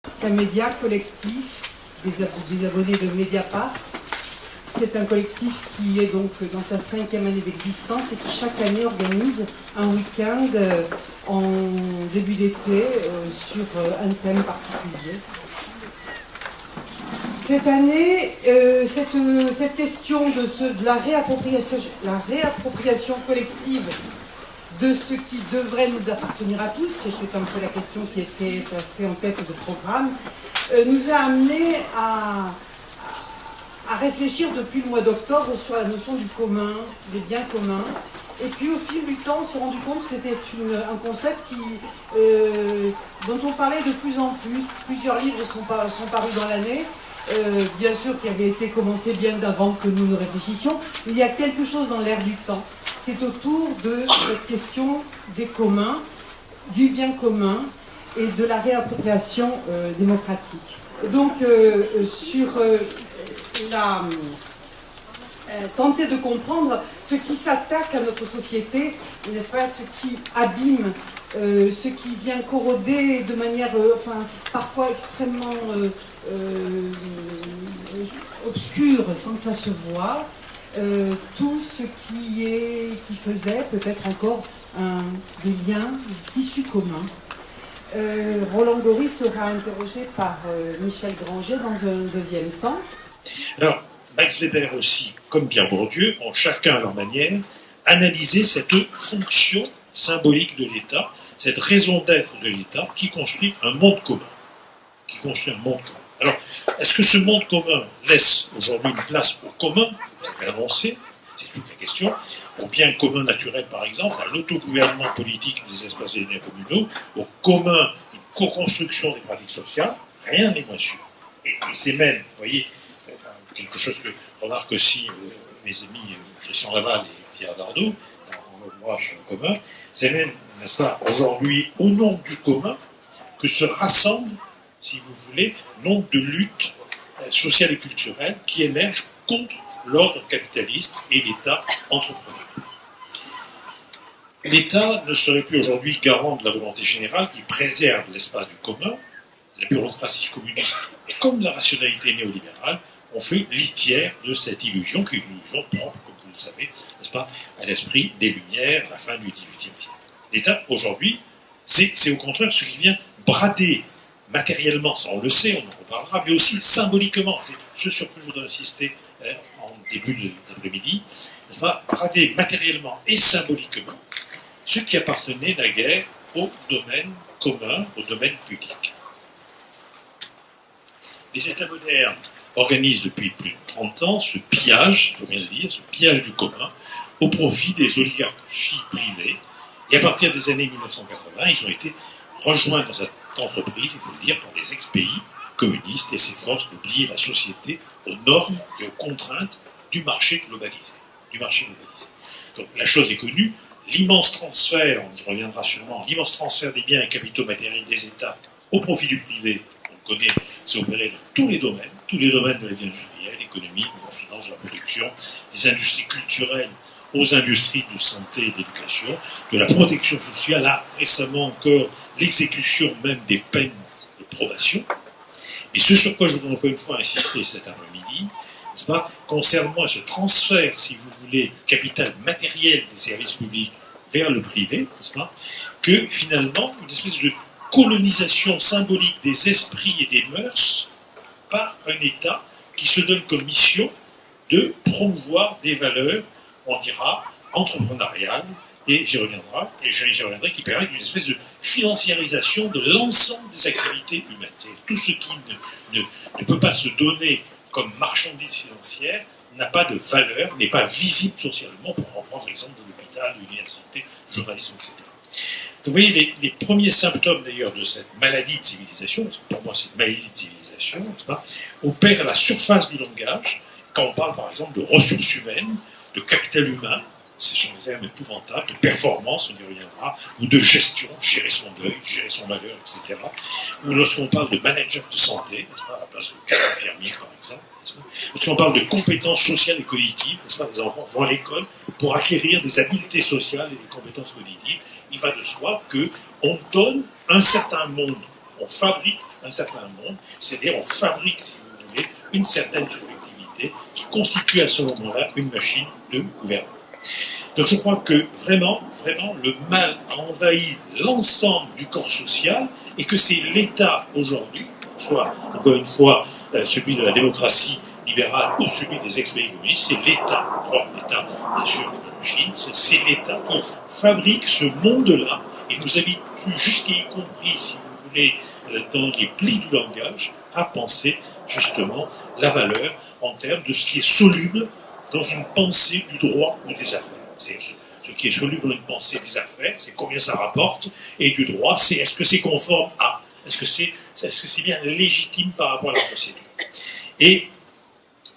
Un média collectif des abonnés de Mediapart. C'est un collectif qui est donc dans sa 5e année d'existence et qui chaque année organise un week-end en début d'été sur un thème particulier. Cette année, cette question de la réappropriation collective de ce qui devrait nous appartenir à tous, c'était un peu la question qui était placée en tête de programme, nous a amené à réfléchir depuis le mois d'octobre sur la notion du commun, des biens communs. Et puis au fil du temps, on s'est rendu compte que c'était un concept dont on parlait de plus en plus. Plusieurs livres sont parus dans l'année, bien sûr qui avaient été commencés bien avant que nous ne réfléchissions. Mais il y a quelque chose dans l'air du temps qui est autour de cette question des communs, du bien commun et de la réappropriation démocratique. Donc tenter de comprendre ce qui s'attaque à notre société, n'est-ce pas, ce qui abîme, ce qui vient corroder de manière parfois extrêmement obscure sans que ça se voie, tout ce qui faisait peut-être encore des liens, des tissus communs. Roland Gori sera interrogé par Michel Granger dans un deuxième temps. Alors, Max Weber aussi, comme Pierre Bourdieu, ont chacun à leur manière analysé cette fonction symbolique de l'État, cette raison d'être de l'État qui construit un monde commun. Alors, est-ce que ce monde commun laisse aujourd'hui une place au commun, vous avez annoncé, c'est toute la question, au bien commun naturel par exemple, à l'autogouvernement politique des espaces et des liens communaux, au commun d'une co-construction des pratiques sociales, rien n'est moins sûr. Et c'est même, vous voyez, quelque chose que remarquent aussi mes amis Christian Laval et Pierre Dardot, dans l'ouvrage commun, c'est même, n'est-ce pas, aujourd'hui, au nom du commun, que se rassemblent, si vous voulez, nombre de luttes sociales et culturelles qui émergent contre l'ordre capitaliste et l'État entrepreneur. L'État ne serait plus aujourd'hui garant de la volonté générale qui préserve l'espace du commun. La bureaucratie communiste, comme la rationalité néolibérale, ont fait litière de cette illusion, qui est une illusion propre, comme vous le savez, n'est-ce pas, à l'esprit des Lumières, à la fin du XVIIIe siècle. L'État, aujourd'hui, c'est au contraire ce qui vient brader matériellement, ça on le sait, on en reparlera, mais aussi symboliquement, c'est ce sur quoi je voudrais insister en début d'après-midi, n'est-ce pas, brader matériellement et symboliquement ce qui appartenait naguère au domaine commun, au domaine public. Les États modernes organisent depuis plus de 30 ans ce pillage, il faut bien le dire, ce pillage du commun au profit des oligarchies privées. Et à partir des années 1980, ils ont été rejoints dans cette entreprise, il faut le dire, par les ex-pays communistes et s'efforcent d'oublier la société aux normes et aux contraintes du marché globalisé. Donc la chose est connue, l'immense transfert, on y reviendra sûrement, l'immense transfert des biens et capitaux matériels des États au profit du privé, on connaît, c'est opéré dans tous les domaines de la vie industrielle, économique, de la finance, de la production, des industries culturelles aux industries de santé et d'éducation, de la protection sociale, à récemment encore l'exécution même des peines de probation. Mais ce sur quoi je voudrais encore une fois insister cet après-midi, n'est-ce pas, concerne moi ce transfert, si vous voulez, du capital matériel des services publics vers le privé, n'est-ce pas, que finalement, une espèce de colonisation symbolique des esprits et des mœurs par un État qui se donne comme mission de promouvoir des valeurs, on dira, entrepreneuriales, et j'y reviendrai, qui permettent une espèce de financiarisation de l'ensemble des activités humaines. Tout ce qui ne peut pas se donner comme marchandise financière n'a pas de valeur, n'est pas visible socialement, pour reprendre l'exemple de l'hôpital, de l'université, du journalisme, etc. Vous voyez, les premiers symptômes d'ailleurs de cette maladie de civilisation, parce que pour moi c'est une maladie de civilisation, n'est-ce pas, opèrent à la surface du langage, quand on parle par exemple de ressources humaines, de capital humain, ce sont des termes épouvantables, de performance, on y reviendra, ou de gestion, gérer son deuil, gérer son malheur, etc. Ou lorsqu'on parle de manager de santé, n'est-ce pas, à la place de cadre infirmier par exemple, n'est-ce pas, lorsqu'on parle de compétences sociales et cognitives, n'est-ce pas, les enfants vont à l'école pour acquérir des habiletés sociales et des compétences cognitives, il va de soi qu'on donne un certain monde, on fabrique un certain monde, c'est-à-dire on fabrique, si vous voulez, une certaine subjectivité qui constitue à ce moment-là une machine de gouvernement. Donc je crois que vraiment, le mal a envahi l'ensemble du corps social et que c'est l'État aujourd'hui, soit encore une fois celui de la démocratie libérale ou celui des ex-pays communistes, c'est l'État, l'État bien sûr de Chine, c'est l'État qui fabrique ce monde-là et nous habitue jusqu'y compris, si vous voulez, dans les plis du langage, à penser justement la valeur en termes de ce qui est soluble dans une pensée du droit ou des affaires. C'est ce qui est soluble dans une pensée des affaires, c'est combien ça rapporte, et du droit, c'est est-ce que c'est conforme à, est-ce que c'est bien légitime par rapport à la procédure. Et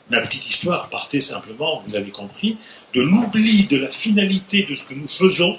ma petite histoire partait simplement, vous l'avez compris, de l'oubli de la finalité de ce que nous faisons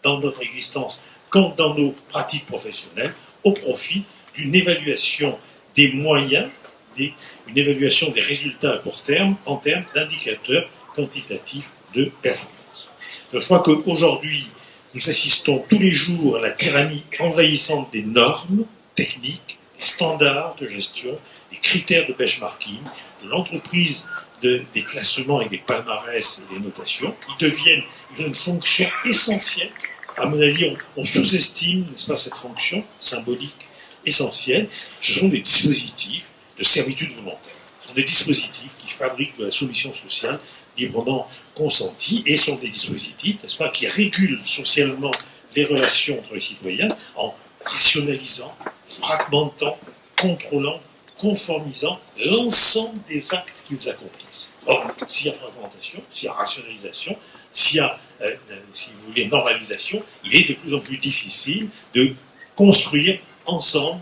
dans notre existence, comme dans nos pratiques professionnelles, au profit d'une évaluation des moyens, une évaluation des résultats à court terme en termes d'indicateurs quantitatifs de performance. Donc je crois qu'aujourd'hui, nous assistons tous les jours à la tyrannie envahissante des normes techniques, des standards de gestion, des critères de benchmarking, de l'entreprise des classements et des palmarès et des notations. Ils ont une fonction essentielle. À mon avis, on sous-estime, n'est-ce pas, cette fonction symbolique essentielle. Ce sont des dispositifs de servitude volontaire. Ce sont des dispositifs qui fabriquent de la soumission sociale librement consentie et sont des dispositifs, n'est-ce pas, qui régulent socialement les relations entre les citoyens en rationalisant, fragmentant, contrôlant, conformisant l'ensemble des actes qu'ils accomplissent. Or, s'il y a fragmentation, s'il y a rationalisation, s'il y a, si vous voulez, normalisation, il est de plus en plus difficile de construire ensemble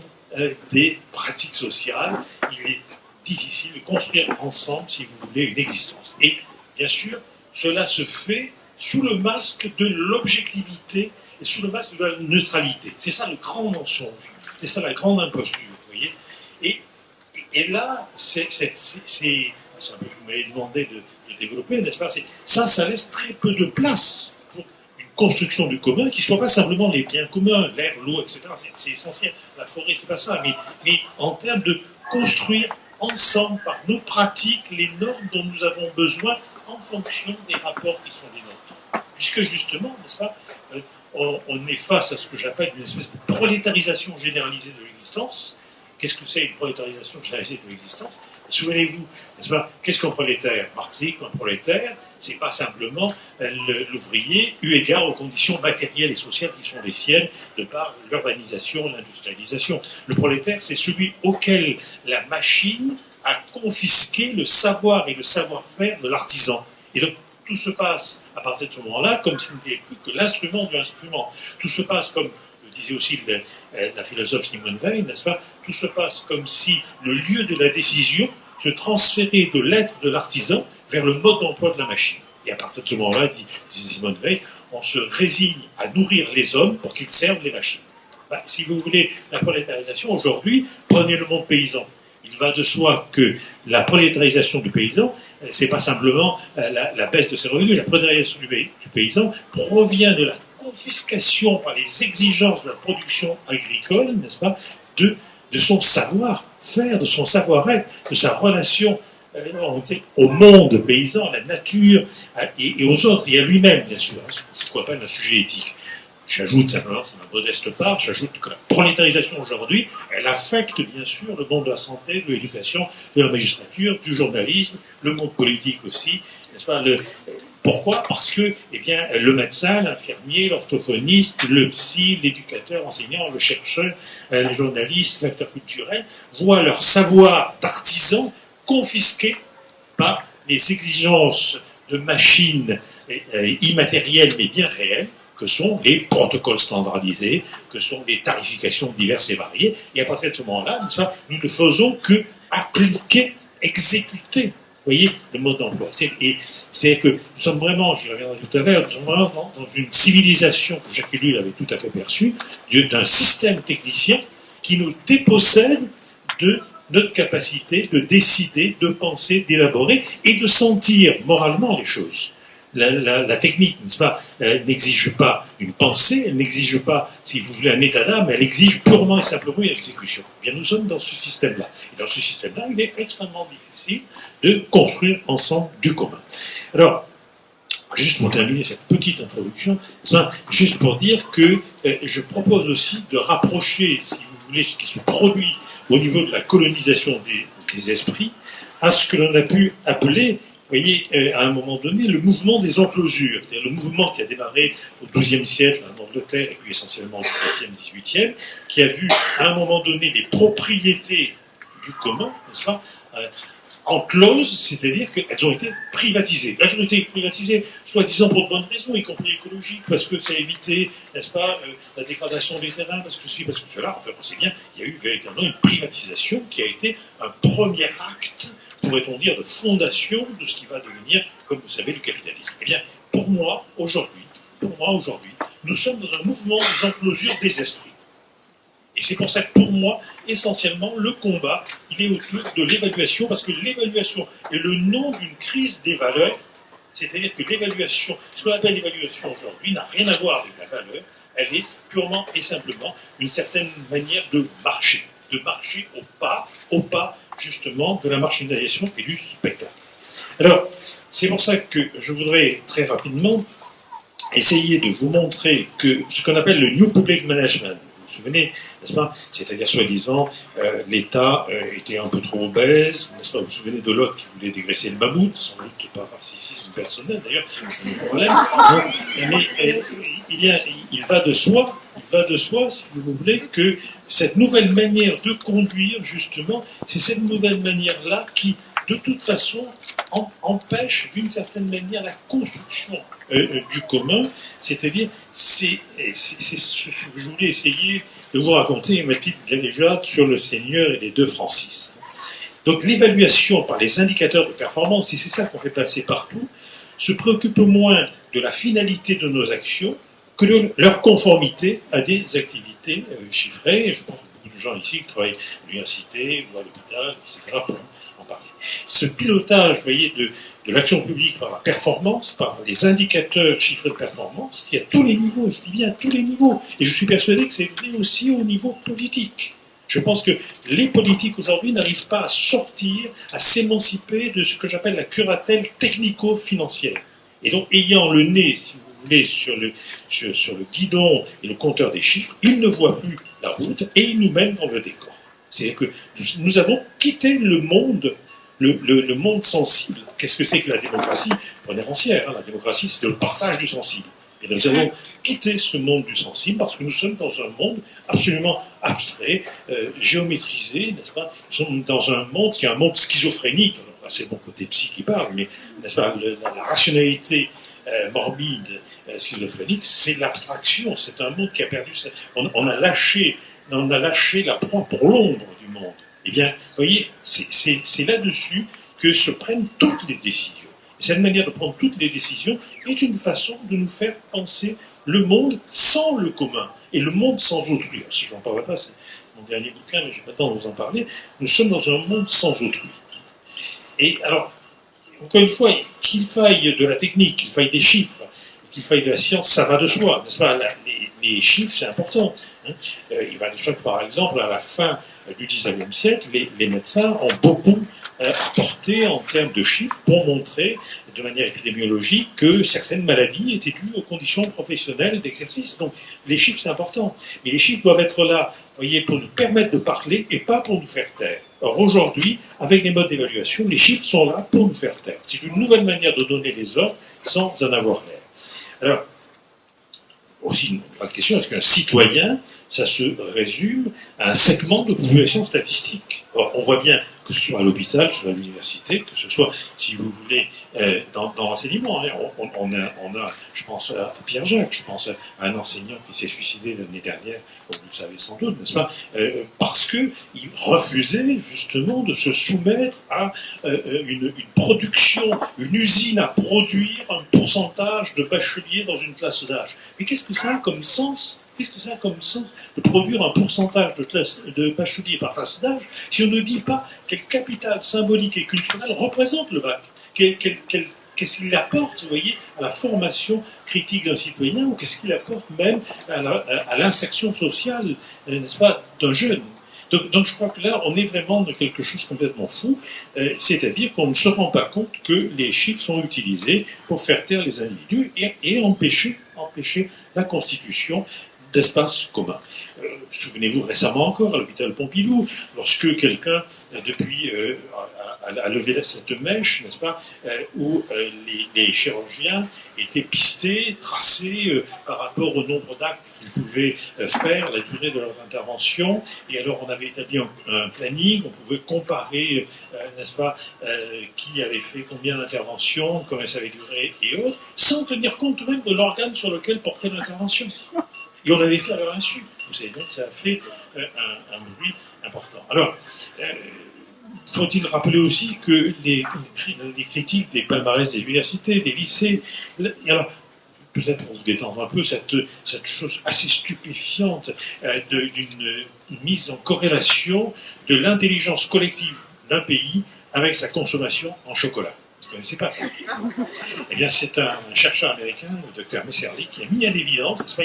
des pratiques sociales. Il est difficile de construire ensemble, si vous voulez, une existence. Et bien sûr, cela se fait sous le masque de l'objectivité et sous le masque de la neutralité. C'est ça le grand mensonge, c'est ça la grande imposture, vous voyez. Et là, c'est un peu ce que vous m'avez demandé de développer, n'est-ce pas? Ça laisse très peu de place pour une construction du commun qui ne soit pas simplement les biens communs, l'air, l'eau, etc. C'est essentiel. La forêt, c'est pas ça. Mais en termes de construire ensemble, par nos pratiques, les normes dont nous avons besoin en fonction des rapports qui sont les nôtres. Puisque justement, n'est-ce pas, on est face à ce que j'appelle une espèce de prolétarisation généralisée de l'existence. Qu'est-ce que c'est une prolétarisation généralisée de l'existence? Souvenez-vous, n'est-ce pas, qu'est-ce qu'un prolétaire? Marx dit qu'un prolétaire, c'est pas simplement l'ouvrier eu égard aux conditions matérielles et sociales qui sont les siennes de par l'urbanisation, l'industrialisation. Le prolétaire, c'est celui auquel la machine a confisqué le savoir et le savoir-faire de l'artisan. Et donc, tout se passe à partir de ce moment-là comme s'il n'était plus que l'instrument de l'instrument. Tout se passe comme disait aussi la philosophe Simone Weil, n'est-ce pas? Tout se passe comme si le lieu de la décision se transférait de l'être de l'artisan vers le mode d'emploi de la machine. Et à partir de ce moment-là, dit Simone Weil, on se résigne à nourrir les hommes pour qu'ils servent les machines. Si vous voulez, la prolétarisation, aujourd'hui, prenez le monde paysan. Il va de soi que la prolétarisation du paysan, c'est pas simplement la baisse de ses revenus. La prolétarisation du paysan provient de la confiscation par les exigences de la production agricole, n'est-ce pas, de son savoir-faire, de son savoir-être, de sa relation au monde paysan, à la nature et aux autres, et à lui-même, bien sûr, ce qu'on appelle un sujet éthique. J'ajoute simplement, c'est ma modeste part, j'ajoute que la prolétarisation aujourd'hui, elle affecte bien sûr le monde de la santé, de l'éducation, de la magistrature, du journalisme, le monde politique aussi, n'est-ce pas? Pourquoi? Parce que, eh bien, le médecin, l'infirmier, l'orthophoniste, le psy, l'éducateur, l'enseignant, le chercheur, les journalistes, l'acteur culturel, voient leur savoir d'artisan confisqué par les exigences de machines immatérielles mais bien réelles, que sont les protocoles standardisés, que sont les tarifications diverses et variées. Et à partir de ce moment-là, nous ne faisons que appliquer, exécuter, vous voyez, le mode d'emploi. C'est que nous sommes vraiment, j'y reviendrai tout à l'heure, nous sommes vraiment dans une civilisation que Jacques Ellul avait tout à fait perçue, d'un système technicien qui nous dépossède de notre capacité de décider, de penser, d'élaborer et de sentir moralement les choses. la technique, n'est-ce pas, n'exige pas une pensée, elle n'exige pas, si vous voulez, un état d'âme, elle exige purement et simplement une exécution. Eh bien, nous sommes dans ce système-là. Et dans ce système-là, il est extrêmement difficile de construire ensemble du commun. Alors, juste pour terminer cette petite introduction, juste pour dire que je propose aussi de rapprocher, si vous voulez, ce qui se produit au niveau de la colonisation des esprits à ce que l'on a pu appeler, vous voyez, à un moment donné, le mouvement des enclosures, c'est-à-dire le mouvement qui a démarré au XIIe siècle en Angleterre et puis essentiellement au XVIIe, XVIIIe, qui a vu à un moment donné les propriétés du commun, n'est-ce pas, encloses, c'est-à-dire qu'elles ont été privatisées. Elles ont été privatisées, soi-disant pour de bonnes raisons, y compris écologiques, parce que ça a évité, n'est-ce pas, la dégradation des terrains, parce que ceci, parce que cela. Enfin, on sait bien, il y a eu véritablement une privatisation qui a été un premier acte, pourrait-on dire, de fondation de ce qui va devenir, comme vous savez, le capitalisme. Eh bien, pour moi, aujourd'hui, nous sommes dans un mouvement des enclosures des esprits. Et c'est pour ça que pour moi, essentiellement, le combat, il est autour de l'évaluation, parce que l'évaluation est le nom d'une crise des valeurs, c'est-à-dire que l'évaluation, ce qu'on appelle l'évaluation aujourd'hui, n'a rien à voir avec la valeur, elle est purement et simplement une certaine manière de marcher au pas, justement, de la marginalisation et du spectacle. Alors, c'est pour ça que je voudrais très rapidement essayer de vous montrer que ce qu'on appelle le New Public Management, vous vous souvenez, n'est-ce pas? C'est-à-dire, soi-disant, l'État était un peu trop obèse, n'est-ce pas? Vous vous souvenez de l'autre qui voulait dégraisser le mammouth, sans doute pas par sexisme personnel d'ailleurs, c'est un problème. Mais il va de soi, si vous voulez, que cette nouvelle manière de conduire, justement, c'est cette nouvelle manière-là qui, de toute façon, empêche d'une certaine manière la construction du commun, c'est-à-dire c'est ce que je voulais essayer de vous raconter ma petite galéjade sur le Seigneur et les deux Francis. Donc l'évaluation par les indicateurs de performance, et c'est ça qu'on fait passer partout, se préoccupe moins de la finalité de nos actions que de leur conformité à des activités chiffrées. Je pense que beaucoup de gens ici qui travaillent à l'université ou à l'hôpital, etc., pour en parler. Ce pilotage, vous voyez, de l'action publique par la performance, par les indicateurs chiffrés de performance, qui à tous les niveaux, je dis bien à tous les niveaux, et je suis persuadé que c'est vrai aussi au niveau politique. Je pense que les politiques aujourd'hui n'arrivent pas à sortir, à s'émanciper de ce que j'appelle la curatelle technico-financière. Et donc, ayant le nez, si vous voulez, sur le guidon et le compteur des chiffres, ils ne voient plus la route et ils nous mènent dans le décor. C'est-à-dire que nous avons quitté le monde, le monde sensible. Qu'est-ce que c'est que la démocratie? Prenez Rancière, hein, la démocratie, c'est le partage du sensible. Et nous avons quitté ce monde du sensible parce que nous sommes dans un monde absolument abstrait, géométrisé, n'est-ce pas? Nous sommes dans un monde qui est un monde schizophrénique. Alors, c'est mon côté psy qui parle, mais n'est-ce pas, la rationalité morbide, schizophrénique, c'est l'abstraction. C'est un monde qui a perdu. On a lâché la proie pour l'ombre du monde. Eh bien, vous voyez, c'est là-dessus que se prennent toutes les décisions. Et cette manière de prendre toutes les décisions est une façon de nous faire penser le monde sans le commun et le monde sans autrui. Alors, si je n'en parle pas, c'est mon dernier bouquin, mais je n'ai pas le temps de vous en parler. Nous sommes dans un monde sans autrui. Et alors, encore une fois, qu'il faille de la technique, qu'il faille des chiffres, qu'il faille de la science, ça va de soi, n'est-ce pas? Les chiffres, c'est important. Hein. Il va de soi que, par exemple, à la fin du XIXe siècle, les médecins ont beaucoup apporté en termes de chiffres pour montrer de manière épidémiologique que certaines maladies étaient dues aux conditions professionnelles d'exercice. Donc, les chiffres, c'est important. Mais les chiffres doivent être là, vous voyez, pour nous permettre de parler et pas pour nous faire taire. Or, aujourd'hui, avec les modes d'évaluation, les chiffres sont là pour nous faire taire. C'est une nouvelle manière de donner les ordres sans en avoir l'air. Alors, aussi une grande question, est-ce qu'un citoyen, ça se résume à un segment de population statistique? Or, on voit bien que ce soit à l'hôpital, que ce soit à l'université, que ce soit, si vous voulez, dans l'enseignement. Hein. On a, je pense à Pierre-Jacques, je pense à un enseignant qui s'est suicidé l'année dernière, comme vous le savez sans doute, n'est-ce pas, parce qu'il refusait justement de se soumettre à une production, une usine à produire un pourcentage de bacheliers dans une classe d'âge. Mais qu'est-ce que ça a comme sens? Qu'est-ce que ça a comme sens de produire un pourcentage de bacheliers par classe d'âge si on ne dit pas quel capital symbolique et culturel représente le bac? Quelle qu'est-ce qu'il apporte, vous voyez, à la formation critique d'un citoyen, ou qu'est-ce qu'il apporte même à l'insertion sociale, n'est-ce pas, d'un jeune. Donc je crois que là, on est vraiment dans quelque chose de complètement fou, c'est-à-dire qu'on ne se rend pas compte que les chiffres sont utilisés pour faire taire les individus et empêcher la constitution d'espaces communs. Souvenez-vous récemment encore à l'hôpital Pompidou, lorsque quelqu'un, depuis, a levé cette mèche, n'est-ce pas, où les chirurgiens étaient pistés, tracés par rapport au nombre d'actes qu'ils pouvaient faire, la durée de leurs interventions, et alors on avait établi un planning, on pouvait comparer, n'est-ce pas, qui avait fait combien d'interventions, combien ça avait duré et autres, sans tenir compte même de l'organe sur lequel portait l'intervention. Et on l'avait fait à leur insu. Vous savez, donc ça a fait un bruit important. Alors, faut-il rappeler aussi que les critiques des palmarès des universités, des lycées, et alors, peut-être pour vous détendre un peu, cette chose assez stupéfiante d'une mise en corrélation de l'intelligence collective d'un pays avec sa consommation en chocolat. Vous ne connaissez pas ça? Eh bien, c'est un chercheur américain, le docteur Messerly, qui a mis en évidence,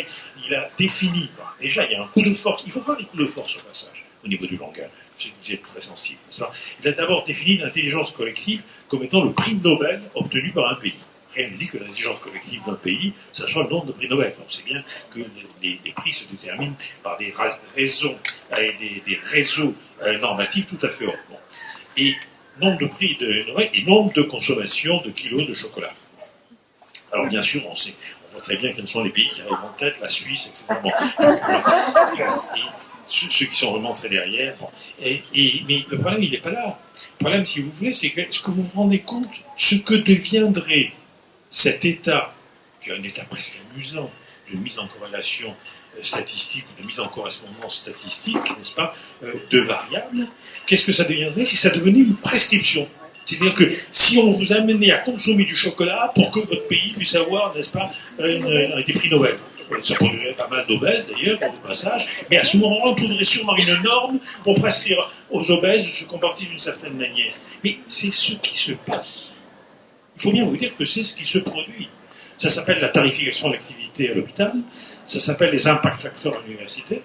il a défini, déjà, il y a un coup de force, il faut voir les coups de force au passage, au niveau du langage, je sais que vous y êtes très sensible, n'est-ce pas? Il a d'abord défini l'intelligence collective comme étant le prix Nobel obtenu par un pays. Rien ne dit que l'intelligence collective d'un pays, ça soit le nombre de prix Nobel. On sait bien que les prix se déterminent par des raisons, des réseaux normatifs tout à fait hauts. Bon. Et nombre de prix de Nobel et nombre de consommation de kilos de chocolat. Alors bien sûr, on voit très bien quels sont les pays qui arrivent en tête, la Suisse, etc. Bon. Et ceux qui sont vraiment très derrière. Bon. Mais le problème, il n'est pas là. Le problème, si vous voulez, c'est que est-ce que vous vous rendez compte ce que deviendrait cet état, qui est un état presque amusant, de mise en corrélation statistique, de mise en correspondance statistique, n'est-ce pas, de variables, qu'est-ce que ça deviendrait si ça devenait une prescription? C'est-à-dire que si on vous amenait à consommer du chocolat pour que votre pays puisse avoir, n'est-ce pas, des prix Nobel. Ça produirait pas mal d'obèses d'ailleurs, au passage, mais à ce moment-là, on trouverait sûrement une norme pour prescrire aux obèses de se comporter d'une certaine manière. Mais c'est ce qui se passe. Il faut bien vous dire que c'est ce qui se produit. Ça s'appelle la tarification de l'activité à l'hôpital, ça s'appelle les impact factors à l'université,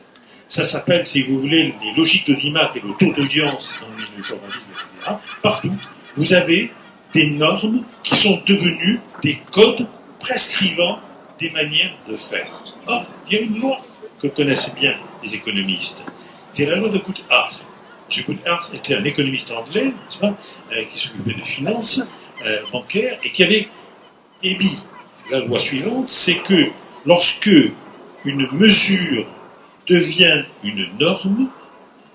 ça s'appelle, si vous voulez, les logiques d'audimat et le taux d'audience dans le journalisme, etc. Partout, vous avez des normes qui sont devenues des codes prescrivant des manières de faire. Or, il y a une loi que connaissent bien les économistes. C'est la loi de Goodhart. M. Goodhart était un économiste anglais, n'est-ce pas, qui s'occupait de finances bancaires et qui avait émis la loi suivante, c'est que lorsque une mesure devient une norme,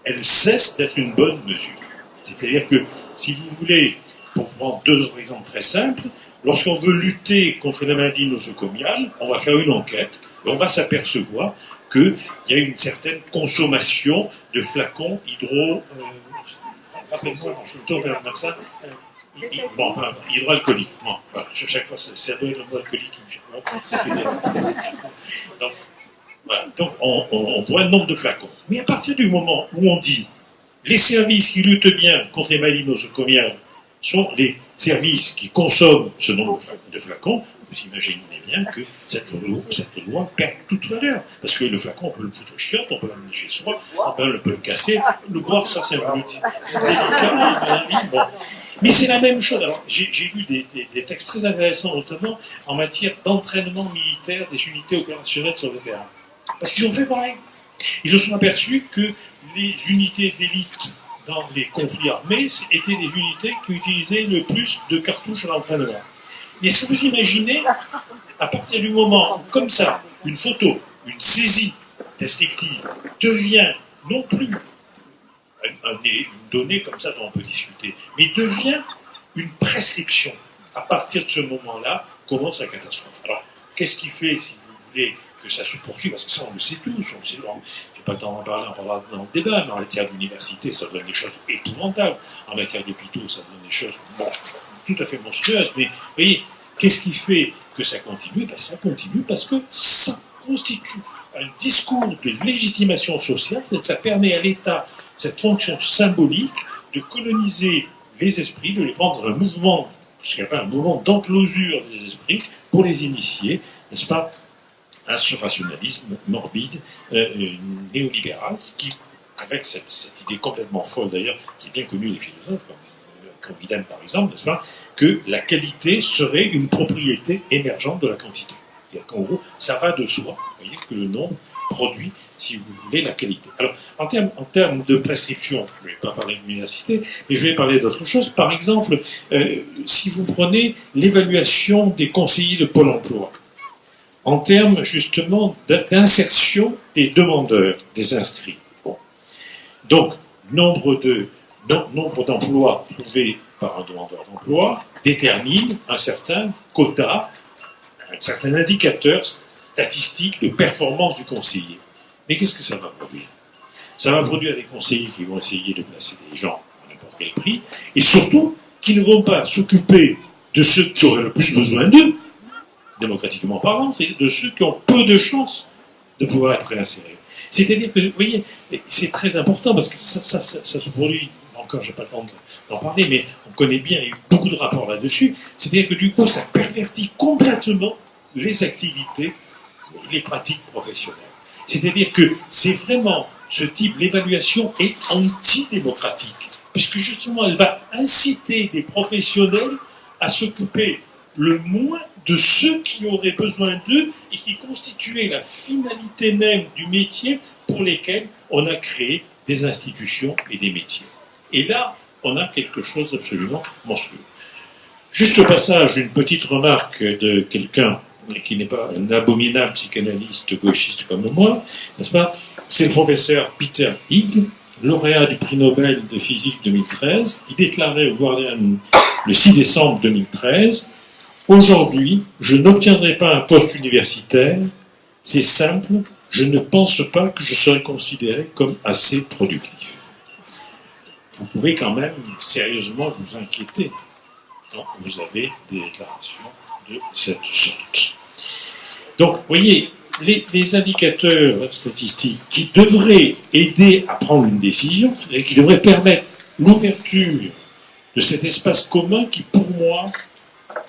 elle cesse d'être une bonne mesure. C'est-à-dire que, si vous voulez, pour prendre deux autres exemples très simples, lorsqu'on veut lutter contre la maladie nosocomiale, on va faire une enquête et on va s'apercevoir qu'il y a une certaine consommation de flacons rappelez-moi, je tourne vers ça, hydroalcoolique. Bon, voilà, chaque fois, ça doit être l'hydroalcoolique qui me fait donc, voilà. Donc, on voit le nombre de flacons. Mais à partir du moment où on dit les services qui luttent bien contre les maladies nosocomiales sont les services qui consomment ce nombre de flacons, vous imaginez bien que cette loi perd toute valeur. Parce que le flacon, on peut le foutre au chiottes, on peut l'amener chez soi, on peut le casser, le boire, ça c'est un peu délicat. Bon. Mais c'est la même chose. Alors, j'ai lu des textes très intéressants, notamment en matière d'entraînement militaire des unités opérationnelles sur le terrain. Parce qu'ils ont fait pareil. Ils se sont aperçus que les unités d'élite dans les conflits armés étaient les unités qui utilisaient le plus de cartouches à l'entraînement. Mais est-ce que vous imaginez, à partir du moment où, comme ça, une photo, une saisie descriptive devient non plus une donnée comme ça dont on peut discuter, mais devient une prescription. À partir de ce moment-là, commence la catastrophe. Alors, qu'est-ce qui fait, si vous voulez, que ça se poursuit? Parce que ça, on le sait tous, on le sait, j'ai pas le temps d'en parler, on parlera dans le débat, mais en matière d'université, ça donne des choses épouvantables. En matière d'hôpitaux, ça donne des choses tout à fait monstrueuses. Mais, vous voyez, qu'est-ce qui fait que ça continue? Ben, ça continue parce que ça constitue un discours de légitimation sociale, c'est-à-dire que ça permet à l'État cette fonction symbolique de coloniser les esprits, de les rendre un mouvement ce qu'on appelle un mouvement d'enclosure des esprits pour les initier, n'est-ce pas, à ce rationalisme morbide néolibéral, qui, avec cette idée complètement folle d'ailleurs, qui est bien connue des philosophes, comme Guidem par exemple, n'est-ce pas, que la qualité serait une propriété émergente de la quantité. C'est-à-dire qu'en gros, ça va de soi, vous voyez, que le nombre produit, si vous voulez, la qualité. Alors, en termes de prescription, je ne vais pas parler de l'université, mais je vais parler d'autre chose. Par exemple, si vous prenez l'évaluation des conseillers de Pôle emploi, en termes justement d'insertion des demandeurs, des inscrits. Bon. Donc, nombre d'emplois trouvés par un demandeur d'emploi détermine un certain quota, un certain indicateur statistique de performance du conseiller. Mais qu'est-ce que ça va produire? Ça va produire des conseillers qui vont essayer de placer des gens à n'importe quel prix, et surtout qui ne vont pas s'occuper de ceux qui auraient le plus besoin d'eux, démocratiquement parlant, c'est de ceux qui ont peu de chances de pouvoir être réinsérés. C'est-à-dire que, vous voyez, c'est très important parce que ça se produit, encore je n'ai pas le temps d'en parler, mais on connaît bien, il y a eu beaucoup de rapports là-dessus, c'est-à-dire que du coup, ça pervertit complètement les activités et les pratiques professionnelles. C'est-à-dire que c'est vraiment ce type, l'évaluation est antidémocratique, puisque justement, elle va inciter des professionnels à s'occuper le moins de ceux qui auraient besoin d'eux et qui constituaient la finalité même du métier pour lesquels on a créé des institutions et des métiers. Et là, on a quelque chose d'absolument monstrueux. Juste au passage, une petite remarque de quelqu'un qui n'est pas un abominable psychanalyste gauchiste comme moi, n'est-ce pas? C'est le professeur Peter Higg, lauréat du prix Nobel de physique 2013, qui déclarait au Guardian le 6 décembre 2013: aujourd'hui, je n'obtiendrai pas un poste universitaire, c'est simple, je ne pense pas que je serai considéré comme assez productif. Vous pouvez quand même sérieusement vous inquiéter quand vous avez des déclarations de cette sorte. Donc, vous voyez, les indicateurs statistiques qui devraient aider à prendre une décision, c'est-à-dire qui devraient permettre l'ouverture de cet espace commun qui, pour moi,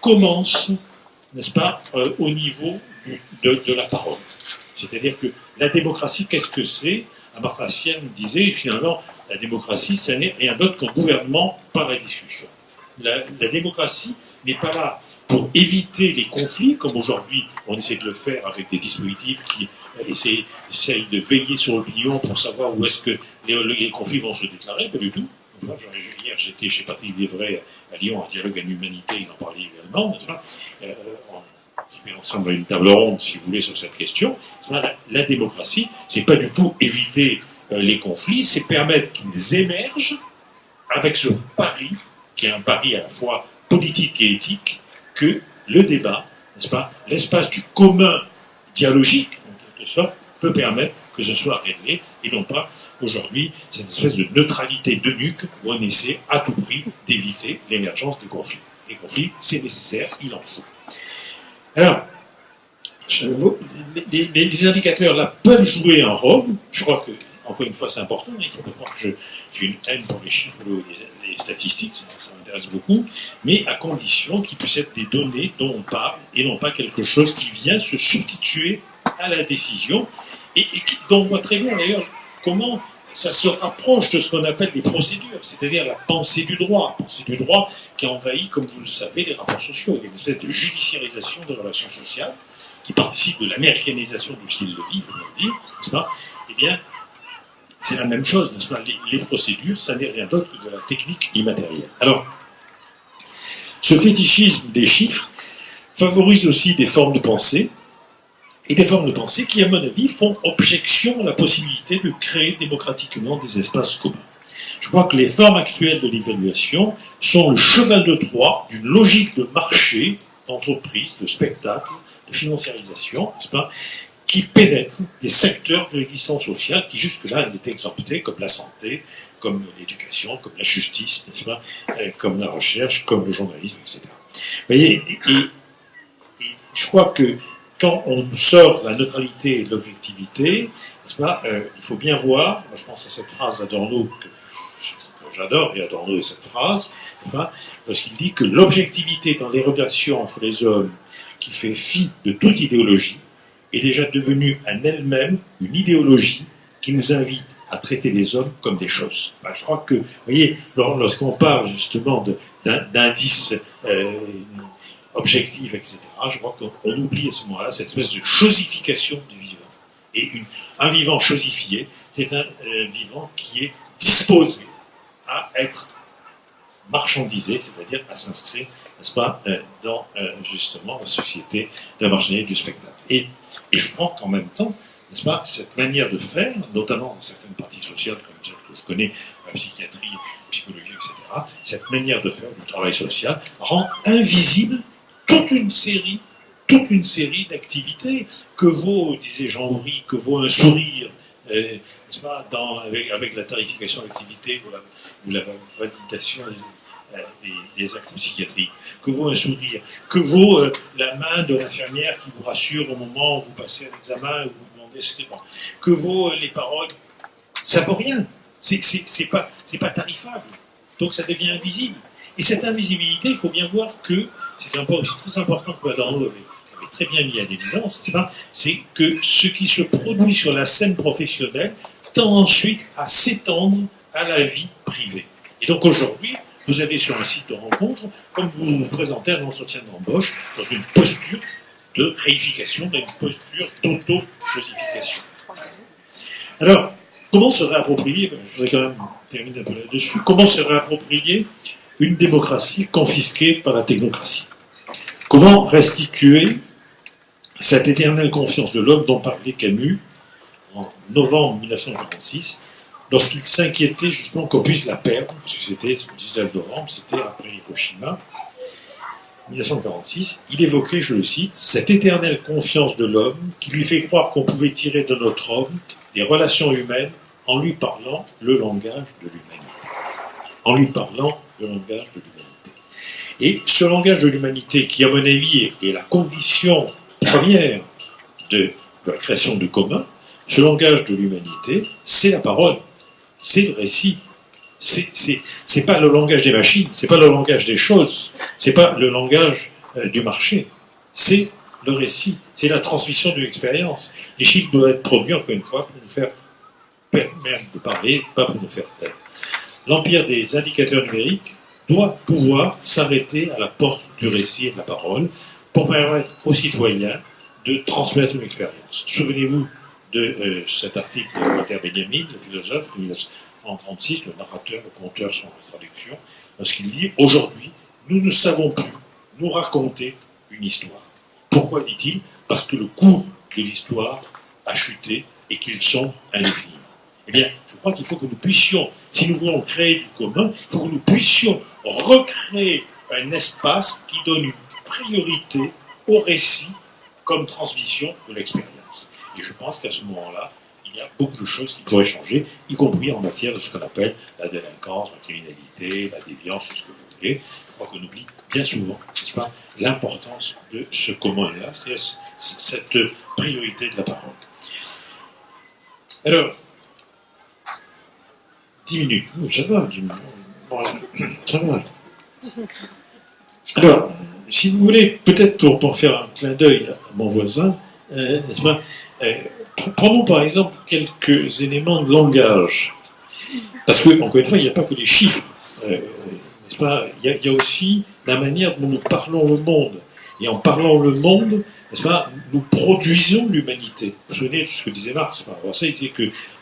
commence, n'est-ce pas, au niveau de la parole. C'est-à-dire que la démocratie, qu'est-ce que c'est? Amartya Sen disait, finalement, la démocratie, ça n'est rien d'autre qu'un gouvernement par la discussion. La démocratie n'est pas là pour éviter les conflits, comme aujourd'hui on essaie de le faire avec des dispositifs qui essayent de veiller sur l'opinion pour savoir où est-ce que les conflits vont se déclarer, pas du tout. Hier, j'étais chez Patrick Lévray à Lyon, un dialogue en humanité, il en parlait également, n'est-ce pas? On met ensemble à une table ronde, si vous voulez, sur cette question. La démocratie, c'est pas du tout éviter les conflits, c'est permettre qu'ils émergent avec ce pari, qui est un pari à la fois politique et éthique, que le débat, n'est-ce pas, l'espace du commun dialogique, en quelque sorte, peut permettre que ce soit réglé, et non pas, aujourd'hui, cette espèce de neutralité de nuque où on essaie à tout prix d'éviter l'émergence des conflits. Les conflits, c'est nécessaire, il en faut. Alors, les indicateurs là peuvent jouer un rôle. Je crois que, encore une fois, c'est important. Il ne faut pas croire que j'ai une haine pour les chiffres ou les statistiques, ça m'intéresse beaucoup, mais à condition qu'ils puissent être des données dont on parle et non pas quelque chose qui vient se substituer à la décision et dont on voit très bien d'ailleurs comment ça se rapproche de ce qu'on appelle les procédures, c'est-à-dire la pensée du droit qui envahit, comme vous le savez, les rapports sociaux. Il y a une espèce de judiciarisation des relations sociales qui participe de l'américanisation du style de vie, il faut bien le dire, n'est-ce pas? Eh bien, c'est la même chose, n'est-ce pas? Les procédures, ça n'est rien d'autre que de la technique immatérielle. Alors, ce fétichisme des chiffres favorise aussi des formes de pensée, et des formes de pensée qui, à mon avis, font objection à la possibilité de créer démocratiquement des espaces communs. Je crois que les formes actuelles de l'évaluation sont le cheval de Troie d'une logique de marché, d'entreprise, de spectacle, de financiarisation, n'est-ce pas, qui pénètre des secteurs de l'existence sociale qui jusque-là étaient exemptés, comme la santé, comme l'éducation, comme la justice, n'est-ce pas, comme la recherche, comme le journalisme, etc. Vous voyez, et je crois que quand on sort la neutralité et l'objectivité, n'est-ce pas, il faut bien voir, moi je pense à cette phrase d'Adorno que j'adore Adorno cette phrase, lorsqu'il dit que l'objectivité dans les relations entre les hommes, qui fait fi de toute idéologie, est déjà devenue en elle-même une idéologie qui nous invite à traiter les hommes comme des choses. Ben, je crois que, vous voyez, lorsqu'on parle justement d'indices objectifs, etc., je crois qu'on oublie à ce moment-là cette espèce de chosification du vivant. Et un vivant chosifié, c'est un vivant qui est disposé à être marchandisé, c'est-à-dire à s'inscrire, n'est-ce pas, dans justement la société de la marchandise du spectacle. Et je crois qu'en même temps, n'est-ce pas, cette manière de faire, notamment dans certaines parties sociales, comme celle que je connais, la psychiatrie, la psychologie, etc., cette manière de faire du travail social rend invisible toute une série d'activités que vaut, disait Jean Houry, que vaut un sourire, n'est-ce pas, avec la tarification de l'activité ou la validation des actes psychiatriques, que vaut un sourire, que vaut la main de l'infirmière qui vous rassure au moment où vous passez un examen, où vous demandez ce que vaut les paroles. Ça vaut rien. C'est pas tarifable. Donc ça devient invisible. Et cette invisibilité, il faut bien voir que, c'est un point aussi très important que Adorno avait très bien mis à l'évidence, c'est que ce qui se produit sur la scène professionnelle tend ensuite à s'étendre à la vie privée. Et donc aujourd'hui, vous allez sur un site de rencontre, comme vous vous présentez à un entretien d'embauche, dans une posture de réification, dans une posture d'auto-chosification. Alors, comment se réapproprier, je voudrais quand même terminer un peu là-dessus, comment se réapproprier une démocratie confisquée par la technocratie? Comment restituer cette éternelle confiance de l'homme dont parlait Camus en novembre 1946, lorsqu'il s'inquiétait justement qu'on puisse la perdre, parce que c'était le 19 novembre, c'était après Hiroshima, 1946, il évoquait, je le cite, cette éternelle confiance de l'homme qui lui fait croire qu'on pouvait tirer de notre homme des relations humaines en lui parlant le langage de l'humanité. En lui parlant le langage de l'humanité. Et ce langage de l'humanité, qui à mon avis est la condition première de la création du commun, ce langage de l'humanité, c'est la parole, c'est le récit. C'est pas le langage des machines, c'est pas le langage des choses, c'est pas le langage du marché, c'est le récit, c'est la transmission de l'expérience. Les chiffres doivent être produits, encore une fois, pour nous faire permettre de parler, pas pour nous faire taire. L'empire des indicateurs numériques doit pouvoir s'arrêter à la porte du récit et de la parole pour permettre aux citoyens de transmettre une expérience. Souvenez-vous de cet article de Walter Benjamin, le philosophe de 1936, le narrateur, le conteur sans traduction, lorsqu'il dit « Aujourd'hui, nous ne savons plus nous raconter une histoire ». Pourquoi dit-il? Parce que le cours de l'histoire a chuté et qu'ils sont indéfinis. Eh bien, je crois qu'il faut que nous puissions, si nous voulons créer du commun, il faut que nous puissions recréer un espace qui donne une priorité au récit comme transmission de l'expérience. Et je pense qu'à ce moment-là, il y a beaucoup de choses qui pourraient changer, y compris en matière de ce qu'on appelle la délinquance, la criminalité, la déviance, tout ce que vous voulez. Je crois qu'on oublie bien souvent, n'est-ce pas, l'importance de ce commun-là, c'est-à-dire cette priorité de la parole. Alors, 10 minutes. Ça va, 10 minutes. Bon, ça va. Alors, si vous voulez, peut-être pour faire un clin d'œil à mon voisin, n'est-ce pas, prenons par exemple quelques éléments de langage. Parce que, encore une fois, il n'y a pas que les chiffres. N'est-ce pas, il y a aussi la manière dont nous parlons le monde. Et en parlant le monde, n'est-ce pas, nous produisons l'humanité. Vous vous souvenez de ce que disait Marx par rapport à ça, il disait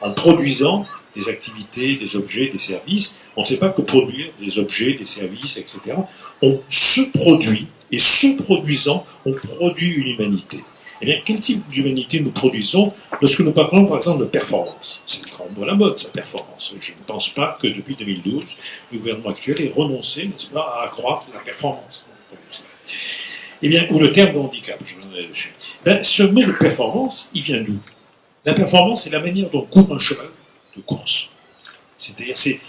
qu'en produisant des activités, des objets, des services, on ne sait pas que produire des objets, des services, etc. On se produit, et se produisant, on produit une humanité. Eh bien, quel type d'humanité nous produisons lorsque nous parlons, par exemple, de performance? C'est grand mot à la mode, sa performance. Je ne pense pas que depuis 2012, le gouvernement actuel ait renoncé, n'est-ce pas, à accroître la performance. Eh bien, ou le terme de handicap, je reviendrai dessus. Ben, ce mot de performance, il vient d'où? La performance, c'est la manière dont court un cheval de course. C'est-à-dire, c'est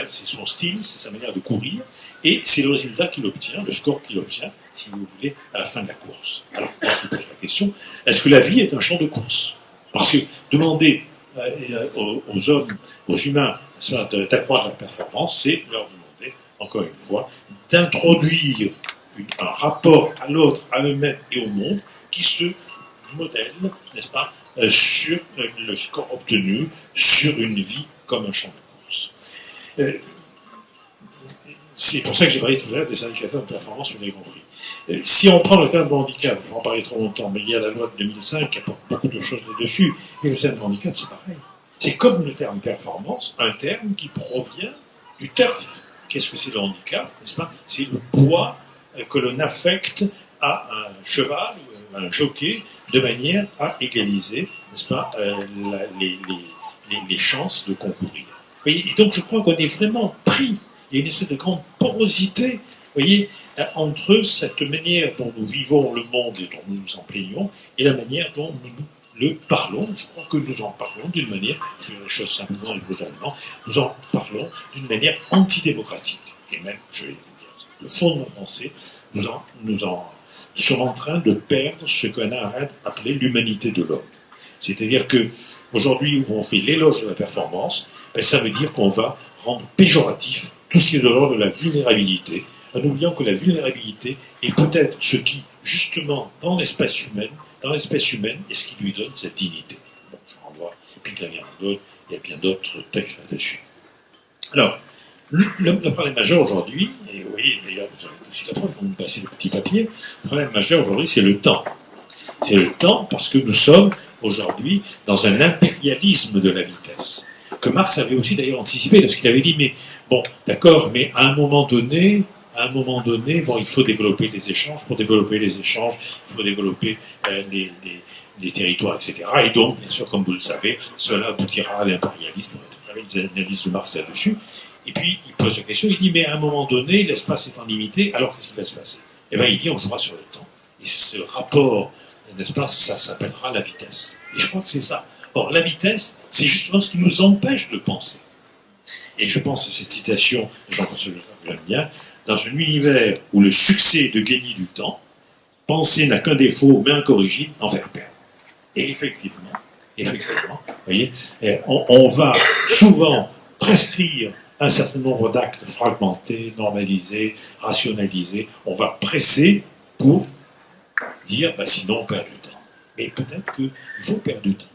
son style, c'est sa manière de courir, et c'est le résultat qu'il obtient, le score qu'il obtient, si vous voulez, à la fin de la course. Alors, on vous pose la question, est-ce que la vie est un champ de course? Parce que demander aux hommes, aux humains, d'accroître leur performance, c'est leur demander, encore une fois, d'introduire un rapport à l'autre, à eux-mêmes et au monde qui se modèle, n'est-ce pas, sur le score obtenu, sur une vie comme un champ de course. C'est pour ça que j'ai parlé tout à l'heure des indicateurs de performance sur les Grands Prix. Si on prend le terme de handicap, je vais en parler trop longtemps, mais il y a la loi de 2005 qui apporte beaucoup de choses là-dessus, mais le terme de handicap, c'est pareil. C'est comme le terme performance, un terme qui provient du turf. Qu'est-ce que c'est le handicap, n'est-ce pas? C'est le poids que l'on affecte à un cheval ou à un jockey de manière à égaliser, n'est-ce pas, les chances de concourir. Et donc je crois qu'on est vraiment pris. Il y a une espèce de grande porosité, vous voyez, entre cette manière dont nous vivons le monde et dont nous nous en plaignons, et la manière dont nous le parlons. Je crois que nous en parlons d'une manière, je dis les choses simplement et brutalement, nous en parlons d'une manière antidémocratique. Et même, je vais vous dire, le fond de ma pensée, nous sommes en train de perdre ce qu'Hannah Arendt appelait l'humanité de l'homme. C'est-à-dire qu'aujourd'hui, où on fait l'éloge de la performance, ben, ça veut dire qu'on va rendre péjoratif tout ce qui est de l'ordre de la vulnérabilité, en oubliant que la vulnérabilité est peut-être ce qui, justement, dans l'espèce humaine, est ce qui lui donne cette dignité. Bon, je renvoie Piclavien Landol, il y a bien d'autres textes là-dessus. Alors, le problème majeur aujourd'hui, et vous voyez, d'ailleurs, vous avez aussi la preuve, vous me passez le petit papier, le problème majeur aujourd'hui, c'est le temps. C'est le temps parce que nous sommes aujourd'hui dans un impérialisme de la vitesse, que Marx avait aussi d'ailleurs anticipé, parce qu'il avait dit, mais bon, d'accord, mais à un moment donné, bon, il faut développer les échanges. Pour développer les échanges, il faut développer les territoires, etc. Et donc, bien sûr, comme vous le savez, cela aboutira à l'impérialisme. Vous avez des analyses de Marx là-dessus. Et puis, il pose la question, il dit, mais à un moment donné, l'espace étant limité, alors qu'est-ce qui va se passer? Eh bien, il dit, on jouera sur le temps. Et ce rapport d'espace, ça s'appellera la vitesse. Et je crois que c'est ça. Or, la vitesse, c'est justement ce qui nous empêche de penser. Et je pense à cette citation de Jean-François Lefebvre que j'aime bien, dans un univers où le succès est de gagner du temps, penser n'a qu'un défaut, mais incorrigible, d'en faire perdre. Et effectivement, vous voyez, on va souvent prescrire un certain nombre d'actes fragmentés, normalisés, rationalisés. On va presser pour dire, bah, sinon on perd du temps. Mais peut-être qu'il faut perdre du temps.